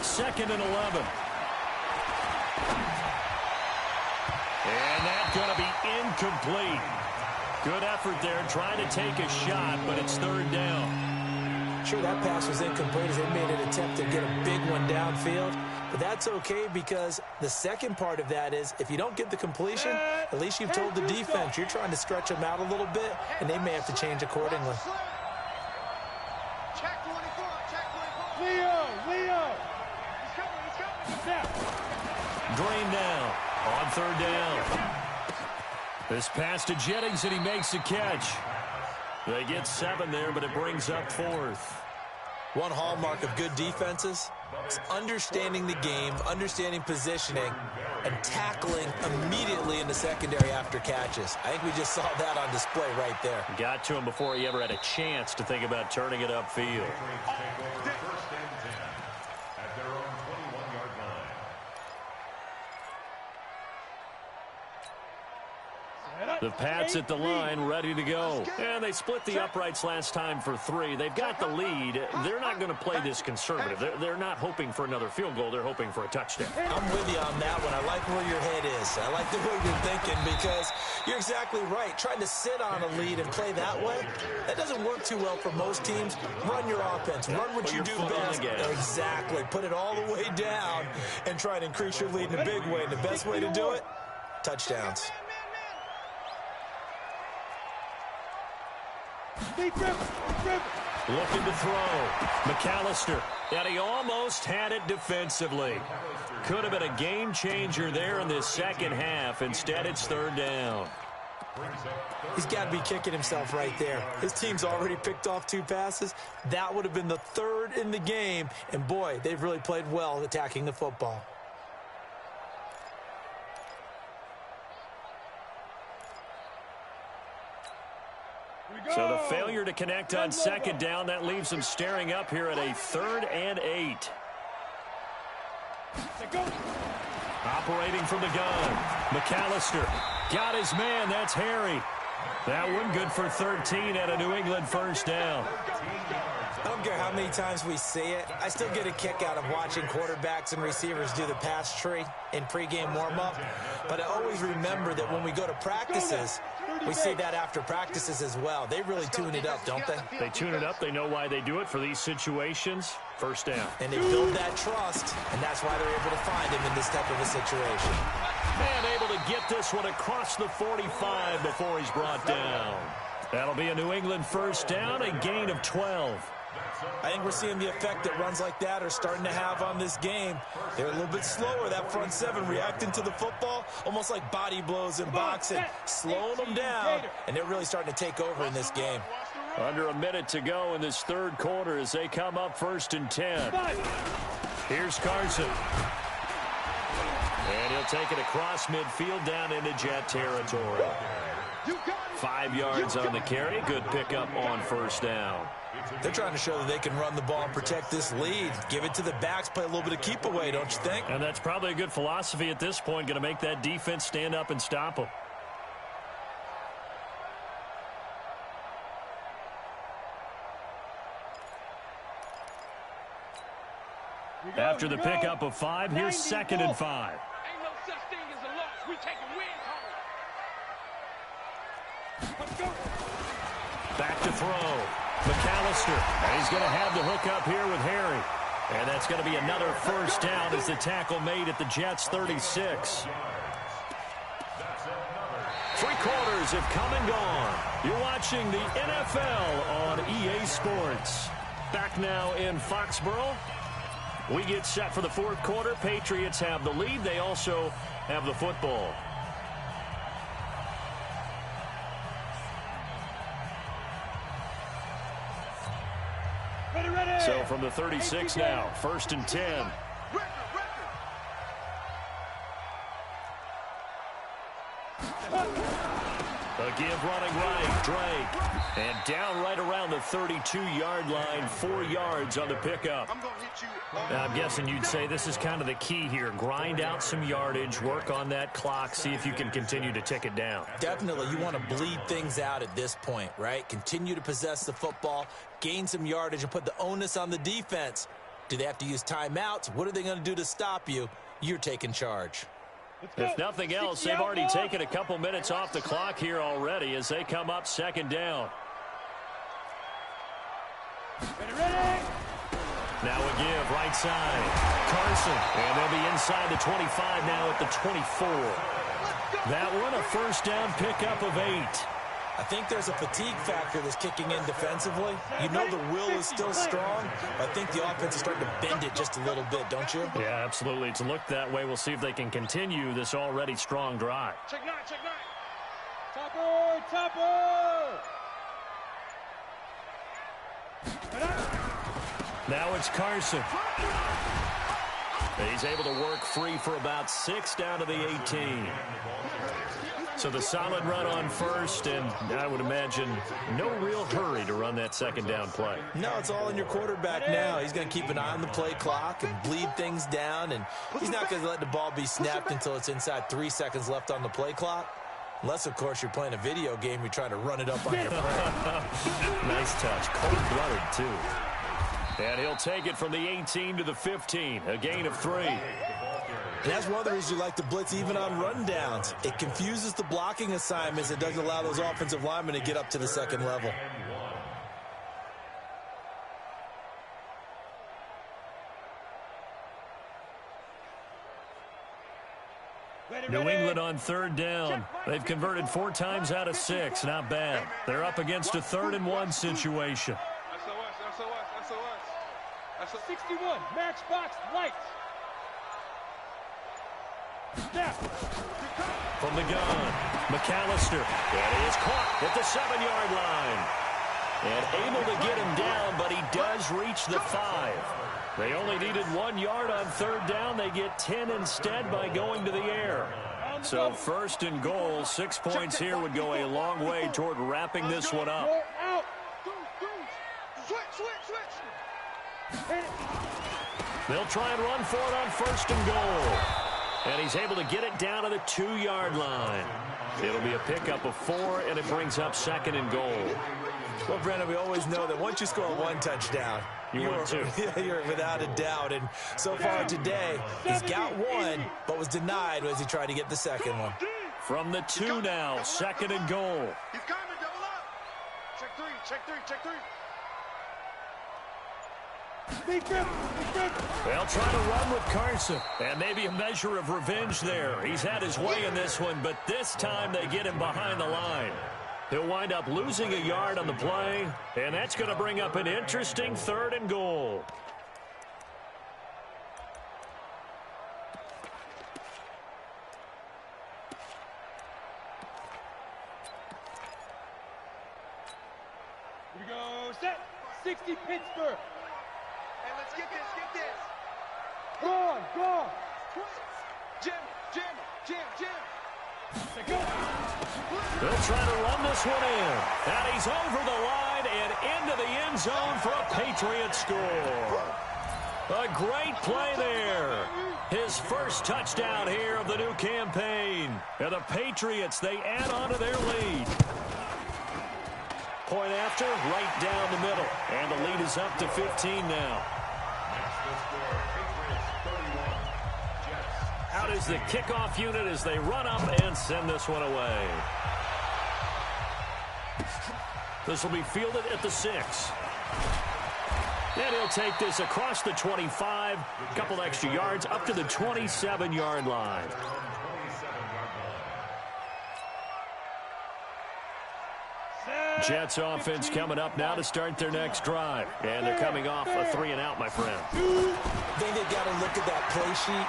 2nd and 11. And that's going to be incomplete. Good effort there, trying to take a shot, but it's 3rd down. Sure, that pass was incomplete as they made an attempt to get a big one downfield, but that's okay because the second part of that is if you don't get the completion, at least you've told the defense you're trying to stretch them out a little bit, and they may have to change accordingly. Check 24, check 24. Leo. He's coming. Now. Drain down on 3rd down. This pass to Jennings, and he makes the catch. They get 7 there, but it brings up 4th. One hallmark of good defenses is understanding the game, understanding positioning, and tackling immediately in the secondary after catches. I think we just saw that on display right there. Got to him before he ever had a chance to think about turning it upfield. The Pats at the line, ready to go. And they split the uprights last time for 3. They've got the lead. They're not going to play this conservative. They're not hoping for another field goal. They're hoping for a touchdown. I'm with you on that one. I like where your head is. I like the way you're thinking because you're exactly right. Trying to sit on a lead and play that way, that doesn't work too well for most teams. Run your offense. Run what you do best. Exactly. Put it all the way down and try to increase your lead in a big way. And the best way to do it, touchdowns. Looking to throw. McAllister. And he almost had it defensively. Could have been a game changer there in this second half. Instead, it's 3rd down. He's got to be kicking himself right there. His team's already picked off 2 passes. That would have been the 3rd in the game. And, boy, they've really played well attacking the football. So the failure to connect on second down, that leaves them staring up here at a 3rd and 8. Operating from the gun. McAllister got his man. That's Harry. That one good for 13 at a New England first down. I don't care how many times we see it. I still get a kick out of watching quarterbacks and receivers do the pass tree in pregame warm-up. But I always remember that when we go to practices, we see that after practices as well. They really tune it up, don't they? They tune it up. They know why they do it for these situations. First down. And they build that trust, and that's why they're able to find him in this type of a situation. And able to get this one across the 45 before he's brought down. That'll be a New England first down, a gain of 12. I think we're seeing the effect that runs like that are starting to have on this game. They're a little bit slower, that front seven, reacting to the football, almost like body blows in boxing, slowing them down, and they're really starting to take over in this game. Under a minute to go in this third quarter as they come up 1st and 10. Here's Carson. And he'll take it across midfield down into Jet territory. 5 yards on the carry. Good pickup on first down. They're trying to show that they can run the ball and protect this lead. Give it to the backs, play a little bit of keep away, don't you think? And that's probably a good philosophy at this point, going to make that defense stand up and stop them. After the pickup of 5, here's 2nd and 5. Ain't no such thing as a loss. We taking wins home. Let's go. Back to throw. McAllister. And he's going to have the hook up here with Harry. And that's going to be another first down as the tackle made at the Jets' 36. 3 quarters have come and gone. You're watching the NFL on EA Sports. Back now in Foxborough. We get set for the 4th quarter. Patriots have the lead. They also have the football. So from the 36 now, 1st and 10. A give running right, Drake. And down right around the 32-yard line, 4 yards on the pickup. Now, I'm guessing you'd say this is kind of the key here. Grind out some yardage, work on that clock, see if you can continue to tick it down. Definitely. You want to bleed things out at this point, right? Continue to possess the football, gain some yardage, and put the onus on the defense. Do they have to use timeouts? What are they going to do to stop you? You're taking charge. If nothing else, they've already taken a couple minutes off the clock here already as they come up 2nd down. Now a give, right side. Carson, and they'll be inside the 25 now at the 24. That one, a first down pickup of 8. I think there's a fatigue factor that's kicking in defensively. You know the will is still strong, but I think the offense is starting to bend it just a little bit, don't you? Yeah, absolutely. It's looked that way. We'll see if they can continue this already strong drive. Check 9, check 9. Topper, topper. Now it's Carson. He's able to work free for about 6 down to the 18. So the solid run on first, and I would imagine no real hurry to run that 2nd down play. No, it's all in your quarterback now. He's going to keep an eye on the play clock and bleed things down, and he's not going to let the ball be snapped until it's inside 3 seconds left on the play clock. Unless, of course, you're playing a video game, you're trying to run it up on your prey. Nice touch. Cold-blooded, too. And he'll take it from the 18 to the 15, a gain of 3. And that's one of the reasons you like to blitz even on rundowns. It confuses the blocking assignments. It doesn't allow those offensive linemen to get up to the 2nd level. New England on 3rd down. They've converted 4 times out of 6. Not bad. They're up against a 3rd and 1 situation. That's a 61, matchbox lights. Snap. From the gun, McAllister. And he is caught at the 7-yard line. And able to get him down, but he does reach the 5. They only needed 1 yard on 3rd down. They get 10 instead by going to the air. So 1st and goal, 6 points here would go a long way toward wrapping this one up. They'll try and run for it on 1st and goal. And he's able to get it down to the 2-yard line. It'll be a pickup of 4, and it brings up 2nd and goal. Well, Brandon, we always know that once you score 1 touchdown, you're 2. You're without a doubt. And so far today, he's got 1, but was denied as he tried to get the 2nd one. From the 2 now, 2nd and goal. He's coming, double up. Check 3, check 3, check 3. They'll try to run with Carson. And maybe a measure of revenge there. He's had his way in this one, but this time they get him behind the line. He'll wind up losing a yard on the play, and that's going to bring up an interesting 3rd and goal. Here we go, set. 60 Pittsburgh. Hey, let's get this, get this. Go on, go on. Jim, Jim, Jim, Jim. They'll try to run this one in. And he's over the line and into the end zone for a Patriot score. A great play there. His first touchdown here of the new campaign. And the Patriots, they add on to their lead. Point after, right down the middle. And the lead is up to 15 now. Out is the kickoff unit as they run up and send this one away. This will be fielded at the 6. And he'll take this across the 25, a couple extra yards, up to the 27-yard line. Jets offense coming up now to start their next drive. And they're coming off a 3-and-out, my friend. I think they've got to look at that play sheet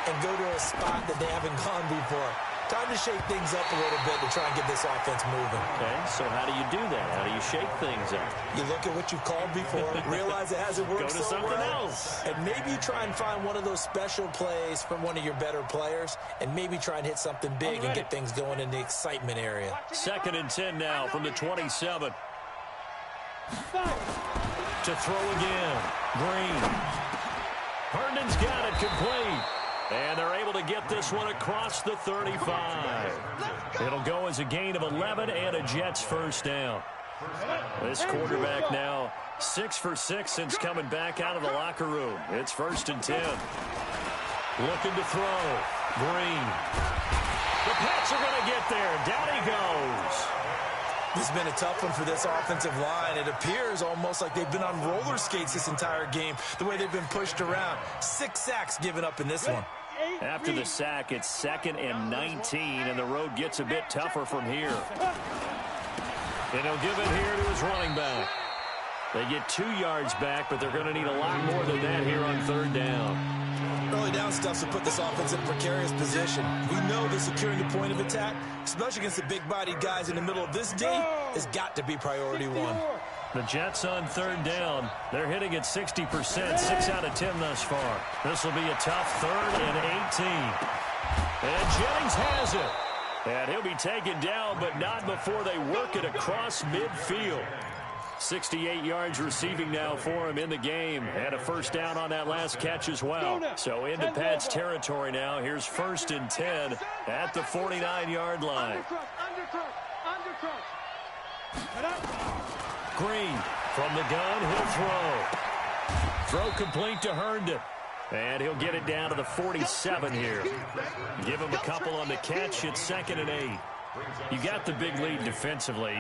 and go to a spot that they haven't gone before. Time to shake things up a little bit to try and get this offense moving. Okay, so how do you do that? How do you shake things up? You look at what you've called before, realize it hasn't worked Go to so something well, else. and maybe you try and find one of those special plays from one of your better players, and maybe try and hit something big and get things going in the excitement area. 2nd and 10 now from the 27. To throw again. Green. Herndon's got it complete. And they're able to get this one across the 35. It'll go as a gain of 11 and a Jets first down. This quarterback now 6 for 6 since coming back out of the locker room. It's 1st and 10. Looking to throw. Green. The Pats are going to get there. Down he goes. This has been a tough one for this offensive line. It appears almost like they've been on roller skates this entire game, the way they've been pushed around. 6 sacks given up in this one. After the sack, it's 2nd and 19, and the road gets a bit tougher from here. And he'll give it here to his running back. They get 2 yards back, but they're going to need a lot more than that here on 3rd down. Early down stuff to put this offense in a precarious position. We know that securing the point of attack, especially against the big-bodied guys in the middle of this D, has got to be priority 1. The Jets on 3rd down. They're hitting at 60%, 6 out of 10 thus far. This will be a tough 3rd and 18. And Jennings has it. And he'll be taken down, but not before they work it across midfield. 68 yards receiving now for him in the game. And a first down on that last catch as well. So into Pat's territory now. Here's 1st and 10 at the 49-yard line. Green from the gun. He'll throw. Throw complete to Herndon. And he'll get it down to the 47 here. Give him a couple on the catch. It's 2nd and 8. You got the big lead defensively,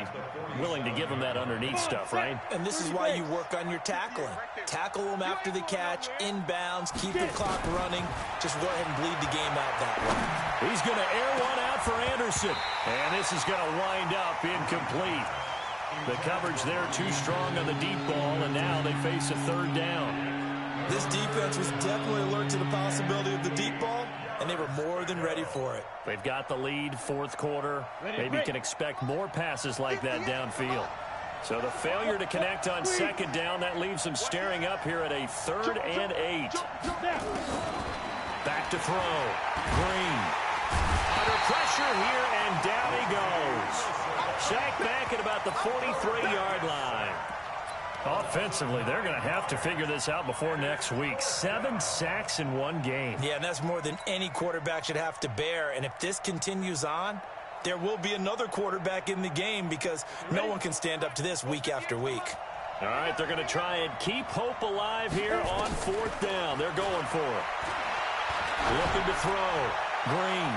willing to give them that underneath stuff, right? And this is why you work on your tackling. Tackle them after the catch, inbounds, keep the clock running. Just go ahead and bleed the game out that way. He's going to air one out for Anderson. And this is going to wind up incomplete. The coverage there too strong on the deep ball, and now they face a 3rd down. This defense was definitely alert to the possibility of the deep ball, and they were more than ready for it. They've got the lead, 4th quarter. Maybe can expect more passes like that downfield. So the failure to connect on 2nd down, that leaves them staring up here at a 3rd and 8. Back to throw. Green. Under pressure here, and down he goes. Sacked back at about the 43-yard line. Offensively, they're going to have to figure this out before next week. 7 sacks in one game. Yeah, and that's more than any quarterback should have to bear. And if this continues on, there will be another quarterback in the game because no one can stand up to this week after week. All right, they're going to try and keep hope alive here on 4th down. They're going for it. Looking to throw. Green.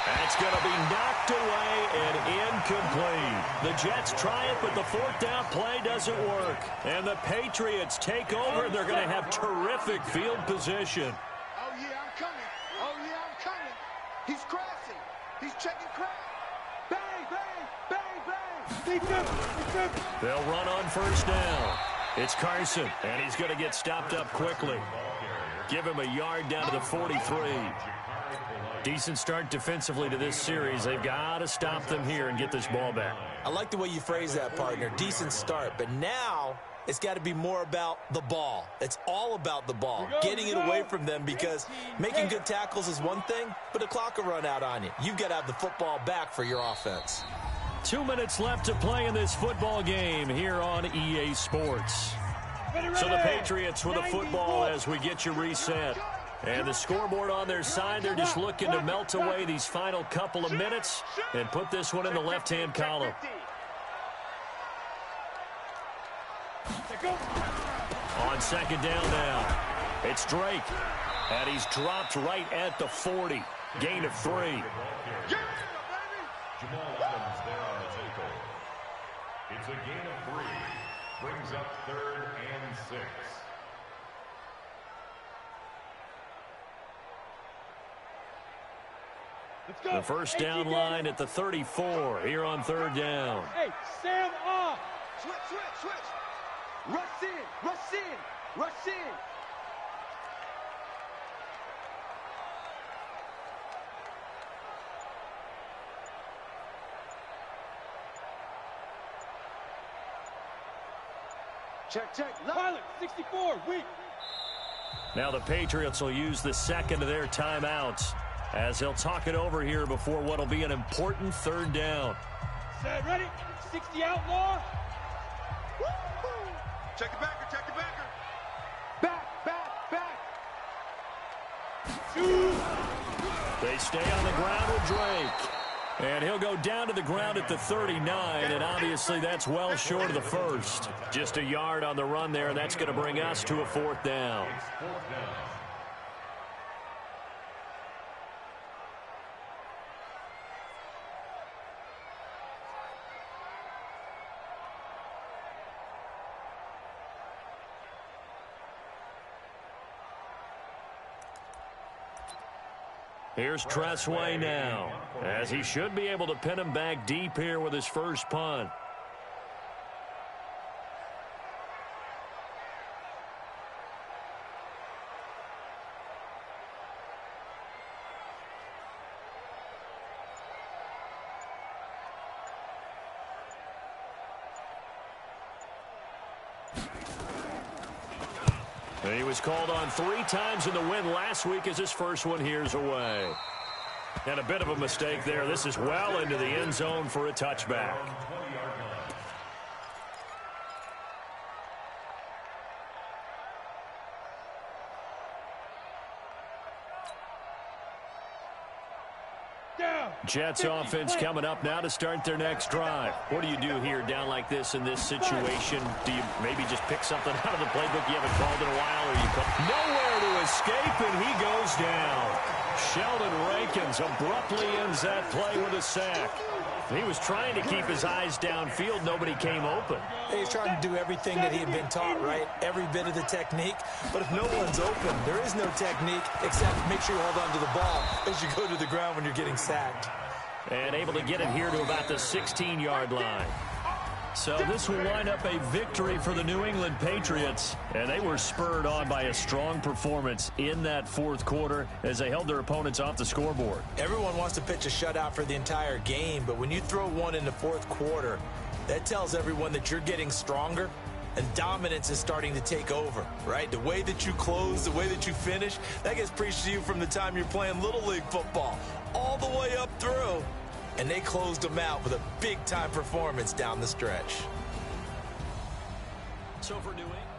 That's going to be knocked away and incomplete. The Jets try it, but the 4th down play doesn't work. And the Patriots take over. They're going to have terrific field position. Oh, yeah, I'm coming. Oh, yeah, I'm coming. He's crashing. He's checking crash. Bang, bang, bang, bang. They'll run on 1st down. It's Carson, and he's going to get stopped up quickly. Give him a yard down to the 43. Decent start defensively to this series. They've got to stop them here and get this ball back. I like the way you phrase that, partner. Decent start. But now it's got to be more about the ball. It's all about the ball. Getting it away from them because making good tackles is one thing, but the clock will run out on you. You've got to have the football back for your offense. 2 minutes left to play in this football game here on EA Sports. So the Patriots with the football as we get you reset. And the scoreboard on their side, they're just looking to melt away these final couple of minutes and put this one in the left-hand column. On 2nd down now, it's Drake. And he's dropped right at the 40. Gain of 3. Jamal Adams there on the tackle. It's a gain of 3. Brings up 3rd and 6. The 1st down line at the 34 here on 3rd down. Hey, Sam off. Switch, switch, switch. Rush in, rush in, rush in. Check, check. Pilot, 64, weak. Now the Patriots will use the 2nd of their timeouts as they'll talk it over here before what will be an important 3rd down. Set, ready? 60 outlaw. Woo-hoo. Check the backer, check the backer. Back, back, back. They stay on the ground with Drake. And he'll go down to the ground at the 39, and obviously that's well short of the 1st. Just a yard on the run there, and that's going to bring us to a 4th down. Here's Tressway now, as he should be able to pin him back deep here with his first punt. He was called on 3 times in the win last week as his first one here's away. And a bit of a mistake there. This is well into the end zone for a touchback. Jets offense coming up now to start their next drive. What do you do here down like this in this situation? Do you maybe just pick something out of the playbook you haven't called in a while? Or you nowhere to escape, and he goes down. Sheldon Rankins abruptly ends that play with a sack. He was trying to keep his eyes downfield. Nobody came open. He's trying to do everything that he had been taught, right? Every bit of the technique. But if no one's open, there is no technique except make sure you hold on to the ball as you go to the ground when you're getting sacked. And able to get it here to about the 16-yard line. So this will wind up a victory for the New England Patriots. And they were spurred on by a strong performance in that 4th quarter as they held their opponents off the scoreboard. Everyone wants to pitch a shutout for the entire game, but when you throw one in the 4th quarter, that tells everyone that you're getting stronger and dominance is starting to take over, right? The way that you close, the way that you finish, that gets preached to you from the time you're playing Little League football all the way up through. And they closed them out with a big-time performance down the stretch. So for New England.